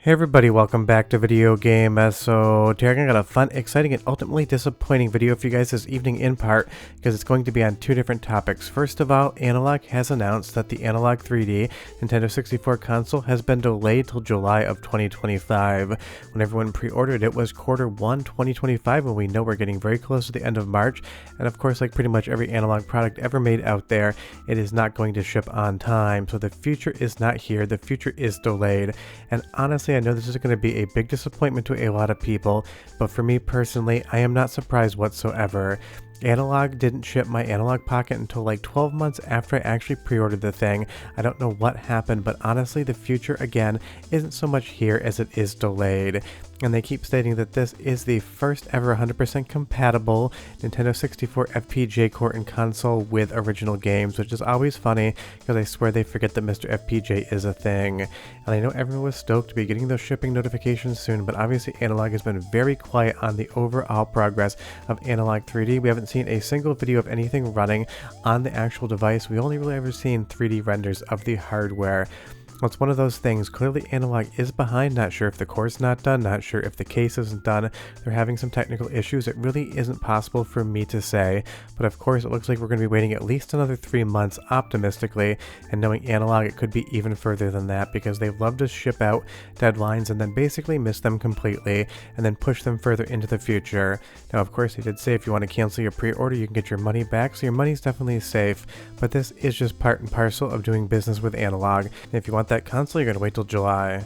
Hey everybody, welcome back to Video Game. So today I got a fun, exciting, and ultimately disappointing video for you guys this evening in part because it's going to be on two different topics. First of all, Analogue has announced that the Analogue 3D Nintendo 64 console has been delayed till July of 2025. When everyone pre-ordered it was Q1 2025, and we know we're getting very close to the end of March. And of course, like pretty much every Analogue product ever made out there, it is not going to ship on time. So the future is not here, the future is delayed. And honestly, I know this is going to be a big disappointment to a lot of people, but for me personally, I am not surprised whatsoever. Analogue didn't ship my Analogue Pocket until like 12 months after I actually pre-ordered the thing. I don't know what happened, but honestly the future again isn't so much here as it is delayed. And they keep stating that this is the first ever 100% compatible Nintendo 64 FPGA core and console with original games, which is always funny because I swear they forget that MiSTer FPGA is a thing. And I know everyone was stoked to be getting those shipping notifications soon, but obviously Analogue has been very quiet on the overall progress of Analogue 3D. We haven't seen a single video of anything running on the actual device. We only really ever seen 3D renders of the hardware. Well, it's one of those things. Clearly Analogue is behind, not sure if the core's not done, not sure if the case isn't done. They're having some technical issues. It really isn't possible for me to say, but of course it looks like we're going to be waiting at least another 3 months optimistically, and knowing Analogue it could be even further than that because they love to ship out deadlines and then basically miss them completely and then push them further into the future. Now of course they did say if you want to cancel your pre-order you can get your money back, so your money's definitely safe, but this is just part and parcel of doing business with Analogue. And if you want that console, you're going to wait till July.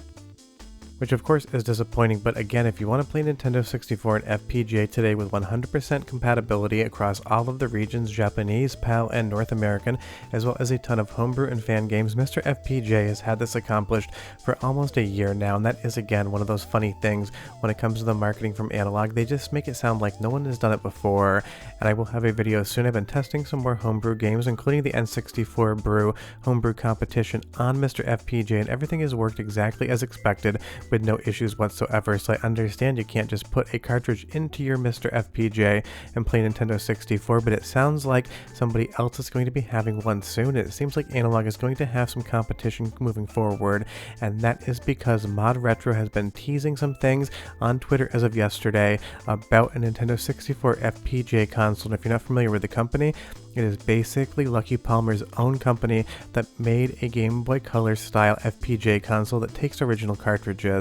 Which of course is disappointing, but again, if you want to play Nintendo 64 and FPGA today with 100% compatibility across all of the regions, Japanese, PAL, and North American, as well as a ton of homebrew and fan games, MiSTer FPGA has had this accomplished for almost a year now, and that is again one of those funny things when it comes to the marketing from Analogue. They just make it sound like no one has done it before, and I will have a video soon. I've been testing some more homebrew games, including the N64 Brew homebrew competition on MiSTer FPGA, and everything has worked exactly as expected, with no issues whatsoever. So I understand you can't just put a cartridge into your MiSTer FPGA and play Nintendo 64, but it sounds like somebody else is going to be having one soon. It seems like Analogue is going to have some competition moving forward, and that is because ModRetro has been teasing some things on Twitter as of yesterday about a Nintendo 64 FPGA console. And if you're not familiar with the company, it is basically Lucky Palmer's own company that made a Game Boy Color style FPGA console that takes original cartridges.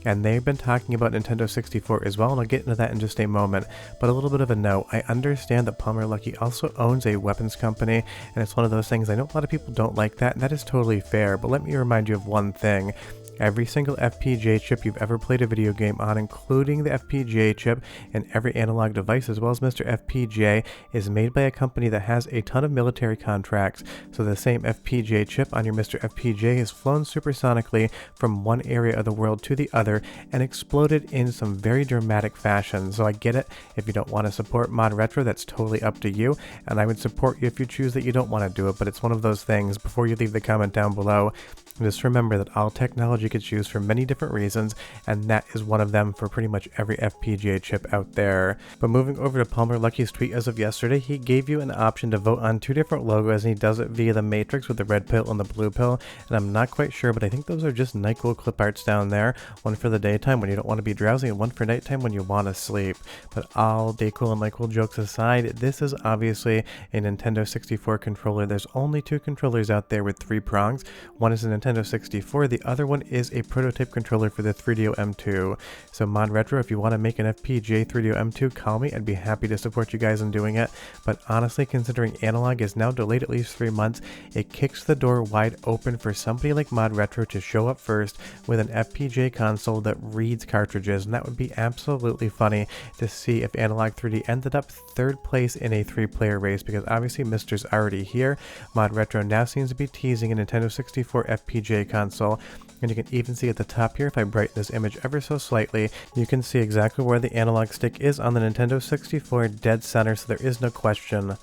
And they've been talking about Nintendo 64 as well, and I'll get into that in just a moment. But a little bit of a note, I understand that Palmer Luckey also owns a weapons company, and it's one of those things, I know a lot of people don't like that, and that is totally fair, but let me remind you of one thing. Every single FPGA chip you've ever played a video game on, including the FPGA chip in every Analogue device as well as MiSTer FPGA, is made by a company that has a ton of military contracts. So the same FPGA chip on your MiSTer FPGA has flown supersonically from one area of the world to the other and exploded in some very dramatic fashion. So I get it, if you don't want to support ModRetro, that's totally up to you, and I would support you if you choose that you don't want to do it, but it's one of those things. Before you leave the comment down below, just remember that all technology gets used for many different reasons, and that is one of them for pretty much every FPGA chip out there. But moving over to Palmer Luckey's tweet as of yesterday, he gave you an option to vote on two different logos, and he does it via the matrix with the red pill and the blue pill, and I'm not quite sure, but I think those are just NyQuil clip arts down there. One for the daytime when you don't want to be drowsy, and one for nighttime when you want to sleep. But all Dayquil and NyQuil jokes aside, this is obviously a Nintendo 64 controller. There's only two controllers out there with 3 prongs. One is a Nintendo 64, the other one is a prototype controller for the 3DO M2. So ModRetro, if you want to make an FPGA 3DO M2, call me. I'd be happy to support you guys in doing it. But honestly, considering Analogue is now delayed at least 3 months, it kicks the door wide open for somebody like ModRetro to show up first with an FPGA console that reads cartridges, and that would be absolutely funny to see if Analogue 3D ended up 3rd place in a 3-player race, because obviously MiSTer's already here. ModRetro now seems to be teasing a Nintendo 64 FPGA console, and you can even see at the top here, if I brighten this image ever so slightly, you can see exactly where the analog stick is on the Nintendo 64 dead center, so there is no question.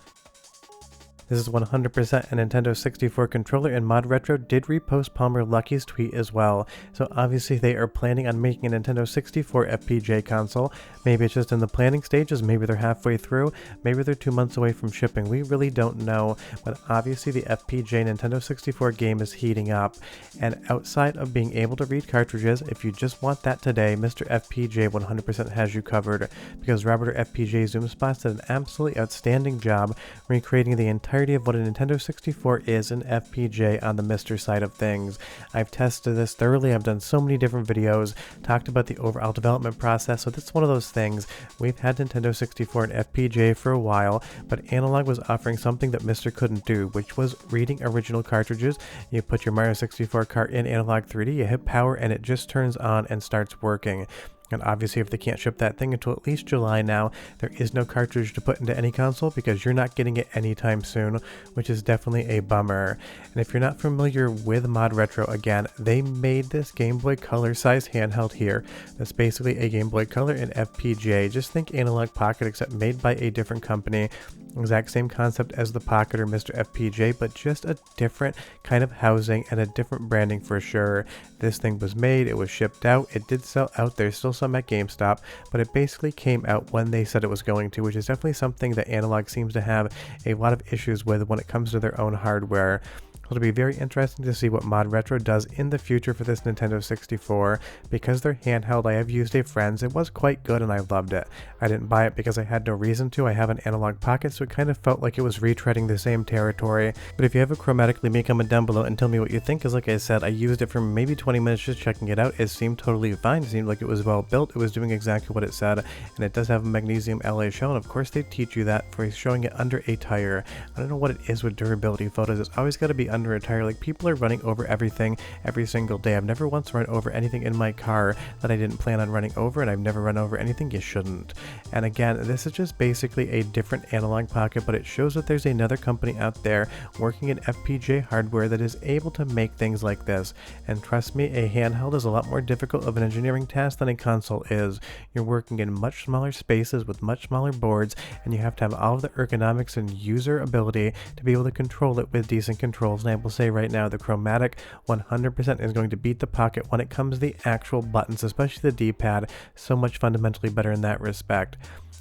This is 100% a Nintendo 64 controller, and ModRetro did repost Palmer Lucky's tweet as well. So obviously they are planning on making a Nintendo 64 FPGA console. Maybe it's just in the planning stages, maybe they're halfway through, maybe they're 2 months away from shipping. We really don't know, but obviously the FPGA Nintendo 64 game is heating up. And outside of being able to read cartridges, if you just want that today, MiSTer FPGA 100% has you covered, because Robert FPGA Zoom Spots did an absolutely outstanding job recreating the entirety of what a Nintendo 64 is in FPGA on the MiSTer side of things. I've tested this thoroughly, I've done so many different videos, talked about the overall development process, so this is one of those things. We've had Nintendo 64 and FPGA for a while, but Analogue was offering something that MiSTer couldn't do, which was reading original cartridges. You put your Mario 64 cart in Analogue 3D, you hit power, and it just turns on and starts working. And obviously if they can't ship that thing until at least July now, there is no cartridge to put into any console because you're not getting it anytime soon, which is definitely a bummer. And if you're not familiar with ModRetro, again, they made this Game Boy Color size handheld here. That's basically a Game Boy Color and FPGA. Just think Analogue Pocket, except made by a different company. Exact same concept as the Pocket or MiSTer FPGA, but just a different kind of housing and a different branding for sure. This thing was made, it was shipped out, it did sell out, there's still some at GameStop, but it basically came out when they said it was going to, which is definitely something that Analogue seems to have a lot of issues with when it comes to their own hardware. It'll be very interesting to see what ModRetro does in the future for this Nintendo 64. Because they're handheld, I have used a friend's. It was quite good and I loved it. I didn't buy it because I had no reason to. I have an Analogue Pocket, so it kind of felt like it was retreading the same territory. But if you have a Chromatic, leave me a comment down below and tell me what you think, because like I said, I used it for maybe 20 minutes just checking it out. It seemed totally fine. It seemed like it was well built. It was doing exactly what it said, and it does have a magnesium LA shell, and of course they teach you that for showing it under a tire. I don't know what it is with durability photos. It's always got to be under a tire. Like, people are running over everything every single day. I've never once run over anything in my car that I didn't plan on running over, and I've never run over anything you shouldn't. And again, this is just basically a different Analogue Pocket, but it shows that there's another company out there working in FPGA hardware that is able to make things like this. And trust me, a handheld is a lot more difficult of an engineering task than a console is. You're working in much smaller spaces with much smaller boards, and you have to have all of the ergonomics and user ability to be able to control it with decent controls. And I will say right now, the Chromatic 100% is going to beat the Pocket when it comes to the actual buttons, especially the D-pad. So much fundamentally better in that respect.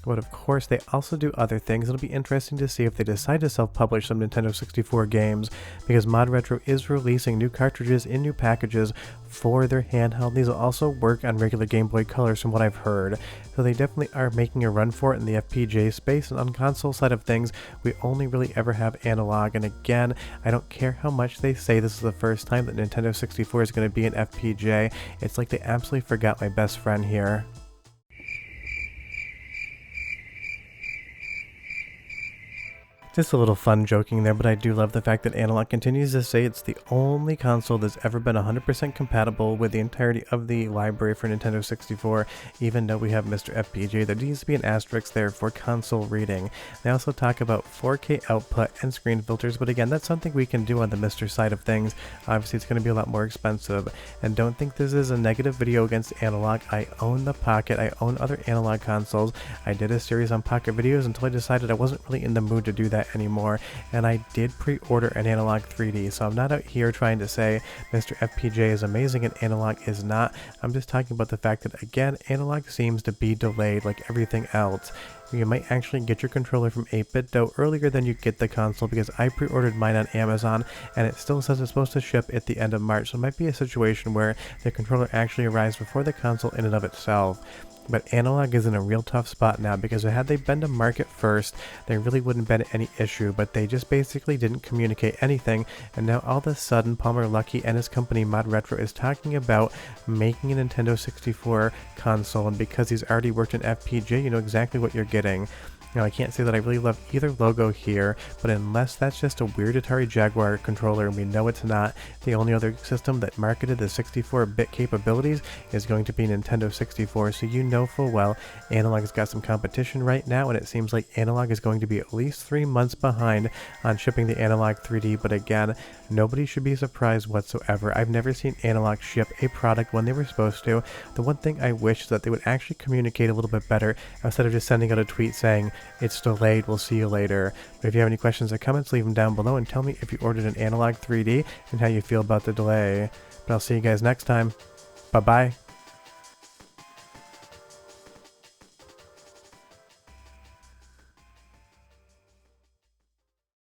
But of course, they also do other things. It'll be interesting to see if they decide to self-publish some Nintendo 64 games, because ModRetro is releasing new cartridges in new packages for their handheld. These will also work on regular Game Boy Colors from what I've heard. So they definitely are making a run for it in the FPGA space, and on console side of things, we only really ever have Analogue. And again, I don't care how much they say this is the first time that Nintendo 64 is going to be an FPGA. It's like they absolutely forgot my best friend here. Just a little fun joking there, but I do love the fact that Analogue continues to say it's the only console that's ever been 100% compatible with the entirety of the library for Nintendo 64, even though we have MiSTer FPGA. There needs to be an asterisk there for console reading. They also talk about 4K output and screen filters, but again, that's something we can do on the MiSTer side of things. Obviously, it's going to be a lot more expensive, and don't think this is a negative video against Analogue. I own the Pocket, I own other Analogue consoles. I did a series on Pocket videos until I decided I wasn't really in the mood to do that anymore, and I did pre-order an Analogue 3D, so I'm not out here trying to say MiSTer FPGA is amazing and Analogue is not. I'm just talking about the fact that, again, Analogue seems to be delayed like everything else. You might actually get your controller from 8-bit though earlier than you get the console, because I pre-ordered mine on Amazon and it still says it's supposed to ship at the end of March, so it might be a situation where the controller actually arrives before the console in and of itself. But Analogue is in a real tough spot now, because had they been to market first, there really wouldn't have been any issue, but they just basically didn't communicate anything, and now all of a sudden Palmer Luckey and his company ModRetro is talking about making a Nintendo 64 console, and because he's already worked in FPGA, you know exactly what you're getting. Now, I can't say that I really love either logo here, but unless that's just a weird Atari Jaguar controller, and we know it's not, the only other system that marketed the 64-bit capabilities is going to be Nintendo 64, so you know full well Analogue's got some competition right now, and it seems like Analogue is going to be at least 3 months behind on shipping the Analogue 3D, but again, nobody should be surprised whatsoever. I've never seen Analogue ship a product when they were supposed to. The one thing I wish is that they would actually communicate a little bit better, instead of just sending out a tweet saying, It's delayed. We'll see you later. But if you have any questions or comments, leave them down below and tell me if you ordered an Analogue 3D and how you feel about the delay. But I'll see you guys next time. Bye-bye.